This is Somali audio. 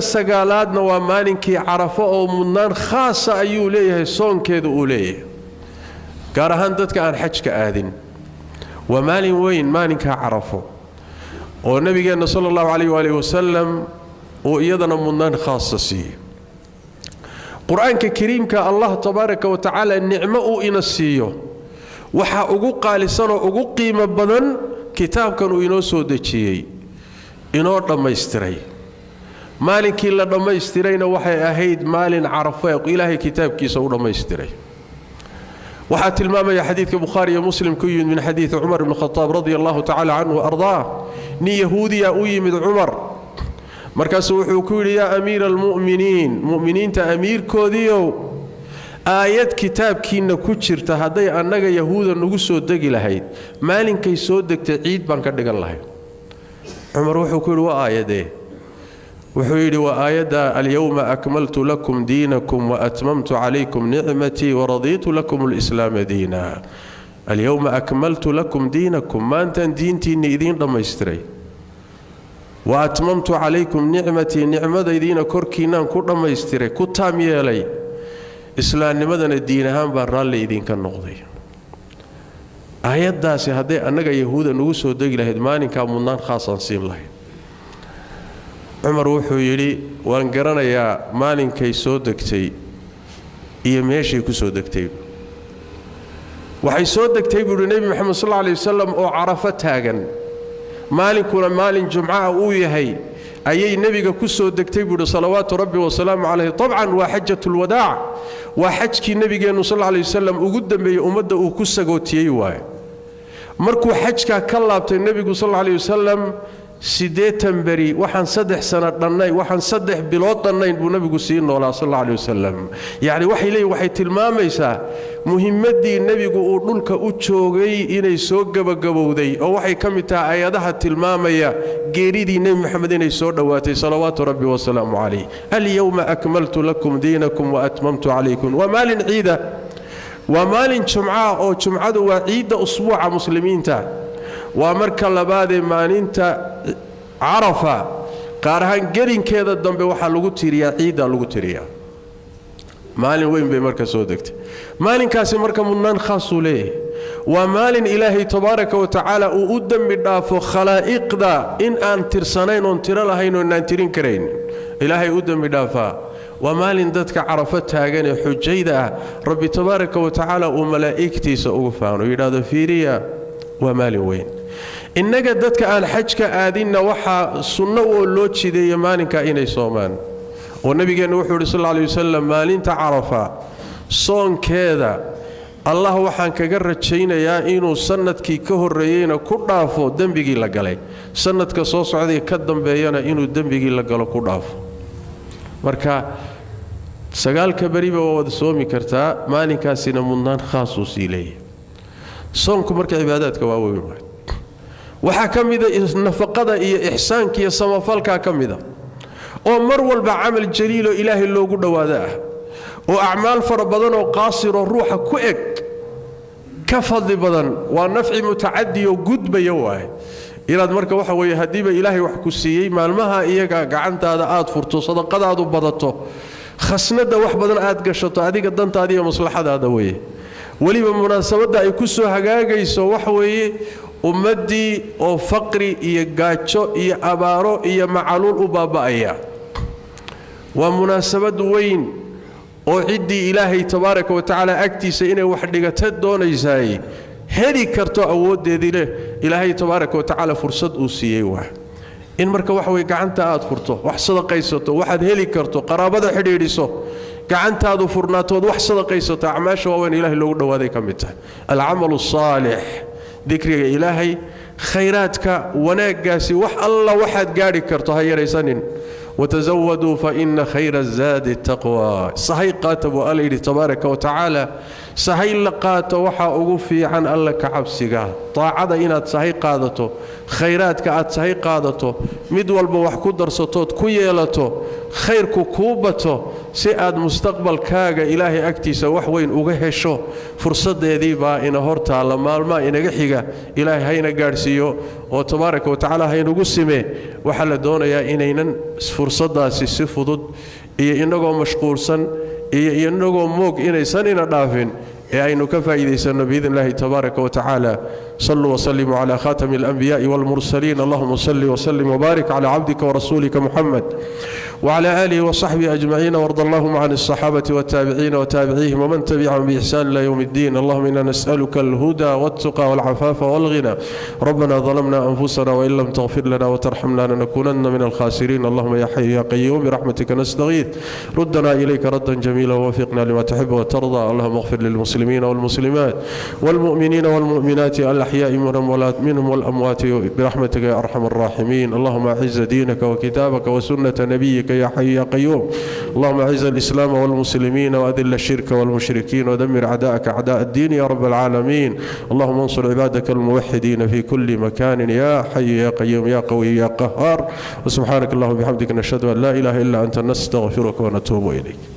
sagaalaadna waa maalinkii Carafo oo mudnaan khaas ah ayuu leeyahay soonkeedu uu leeyahay gaar ahaan dadka aan xajka aadin waa maalin weyn maalinka Carafo oo nabigeena sallallahu alayhi wa sallam oo iyadana mudnaan khaas ah quraanka kariimka Allah tabaaraka wa ta'ala nicmo uu ina siiyo waxa ugu qaalisan oo ugu qiimo badan kitaabkan uu inoo soo dejiyay inoo dhameystiray maalinkii la dhamaystirayna waxay ahayd maalin Carafo ee Ilaahay kitaabkiisa uu dhameystiray waxa tilmaamaya xadiidka Bukhari iyo Muslim ku yimid min xadiith Umar ibn Khattab radiyallahu ta'ala anhu ardaa ni yahuudiya u yimid Umar markaas wuxuu ku yiri ya amiir almu'miniin mu'miniinta amiirkoodiyo aayad kitaabkiina ku jirta haday annaga yahuuda nagu soo degi lahayd maalinkay soo degtay ciid baan ka dhigan lahayd Umar wuxuu ku yiri waa aayadee وحيري وآية اليوم أكملت لكم دينكم وأتممت عليكم نعمتي ورضيت لكم الإسلام دينا اليوم أكملت لكم دينكم ما أنت دينتي إذين لما يستري وأتممت عليكم نعمتي نعمة إذين كركينا كل ما يستري كتام يلي إسلام مدن الدين هم برال إذين كان نقضي آيات داسي هذي أنك يهودا نوسو دقل هدماني كان منان خاصا سين الله عمر wuxuu yiri waan garanayaa maalinkay soo degtay iyo meeshii ku soo degtay waxay soo degtay buu Nabi Muhammad sallallahu alayhi wasallam oo Carafa taagan maalinkuna maalin Jumcaha uu yahay ayay nabiga ku soo degtay buu salawaatu rabbi wa salaamu alayhi tabcan wa hajjatul wadaa wa hajki nabigeenu sallallahu alayhi wasallam ugu dambeeyay umada uu ku sagootiyay waay markuu hajka ka laabtay nabigu sallallahu alayhi wasallam sideetan bari waxaan 3 sano dhanay waxaan 3 bilood dhanay buu nabigu sii noolaa sallallahu alayhi wasallam yaani waxay tilmaamaysaa muhiimadii nabigu uu dhulka u joogay inay soo gabagabowday oo waxay kamid tahay ayadaha tilmaamaya geeridii nabi maxamed inay soo dhawaatay salawaatu rabbi wa salaamu alayhi al-yawma akmaltu lakum diinakum wa atmamtu alaykum wa maalin ciida wa maalin jumca oo jumcadu waa ciida usbuuca muslimiinta ومركا لبادي مالينتا عرفة قارهان قرين كذا الدنبي وحا لغو تيريا عيدا لغو تيريا مالين وين بي مركا سودكت مالين كاسي مركا منان خاصو ليه ومالين إلهي تبارك وتعالى وقدم بدافو خلائق دا إن أن ترسانين ونتر لهين ونان ترين كرين إلهي قدم بدافا ومالين دادك عرفتها غني حجيدا ربي تبارك وتعالى وملائكتي سأغفان ويراد فيريا ومالين وين إنك دتك آل حجك آذينا وحا سنة ولوتشي دي مالك إني صومان والنبي قال نوحي صلى الله عليه وسلم مالين تعرفا صون كذا الله وحان كقرر شينا يا إنو سنة كي كهر ريينا كردافو دنبقي لقالي سنة كصوص عذي كدن بيانا إنو دنبقي لقالو كردافو مركا سقال كبريبا وواد سومي كرتا مالين كاسينا منان خاصوصي لي صونكو مركا عباداتك واوي waxa kamida nafaqada iyo ihsaanka iyo samafalka kamida oo mar walba amal jaliilo ilaahi loogu dhawaada oo a'maal fara badan oo qaasiro ruuxa ku eg ka fadli badan waa nafci mutaaddi oo gudbaya waay ilaad marka waxa weeye hadiiba ilaahi wax ku siiyay maalmaha iyaga gacantaada aad furto sadaqadaadu badato khasnada wax badan aad gashato adiga dantaada iyo maslaxadaada weeye waliba munaasabada ay ku soo hagaagayso wax weeye ummadii oo faqri iyo gaajo iyo abaaro iyo macaluul u baaba'aya waa munaasabad weyn oo cidii ilaahay tabaaraka wa taala agtiisa inay wax dhigata doonaysay heli karto awoodeedii leh ilaahay tabaaraka wa taala fursad uu siiyay wax in marka wax way gacanta aad furto wax sadaqaysato waxaad heli karto qaraabada xidhiidhiso gacantaadu furnaato wax sadaqaysato acmaasha waa in ilaahay loogu dhawaaday kamid tahay al-amalu salih ذكر إلهي خيراتك وناقاسي وح الله وحد قاري كرتو هيريسانين وتزودوا فإن خير الزاد التقوى صحيح قاتب وآله تبارك وتعالى صحيح لقات وحا أغفي عن الله كعبسك طاعة إنات صحيح قادته خيراتك أت صحيح قادته مدول بوح كدر سطوت كيالته خيرك كوبته si aad mustaqbalkaaga ilaahay agtiisa wax weyn uga hesho fursadeedii baa ina hortaala maalmaa inaga xiga ilaahay hayna gaarsiiyo oo tabaaraka wa tacaala haynugu simee waxa la doonayaa inaynan fursadaasi si fudud iyo inagoo mashquulsan iyo inagoo moog inaysan ina dhaafin aynu ka faa'iideysano biidin illaahi tabaaraka wa tacaala صلوا وسلموا على خاتم الأنبياء والمرسلين اللهم صل وسلم وبارك على عبدك ورسولك محمد وعلى آله وصحبه أجمعين وارض اللهم عن الصحابة والتابعين وتابعيهم ومن تبعهم بإحسان إلى يوم الدين اللهم إنا نسألك الهدى والتقى والعفاف والغنى ربنا ظلمنا أنفسنا وإن لم تغفر لنا وترحمنا لنكونن من الخاسرين اللهم يا حي يا قيوم برحمتك نستغيث ردنا إليك ردا جميلا ووفقنا لما تحب وترضى اللهم اغفر للمسلمين والمسلمات والمؤمنين والمؤمنات الأحياء منهم والأموات برحمتك يا أرحم الراحمين اللهم أعز دينك وكتابك وسنة نبيك يا حي يا قيوم اللهم أعز الإسلام والمسلمين وأذل الشرك والمشركين ودمر أعداءك أعداء الدين يا رب العالمين اللهم انصر عبادك الموحدين في كل مكان يا حي يا قيوم يا قوي يا قهار وسبحانك اللهم وبحمدك نشهد أن لا إله إلا أنت نستغفرك ونتوب إليك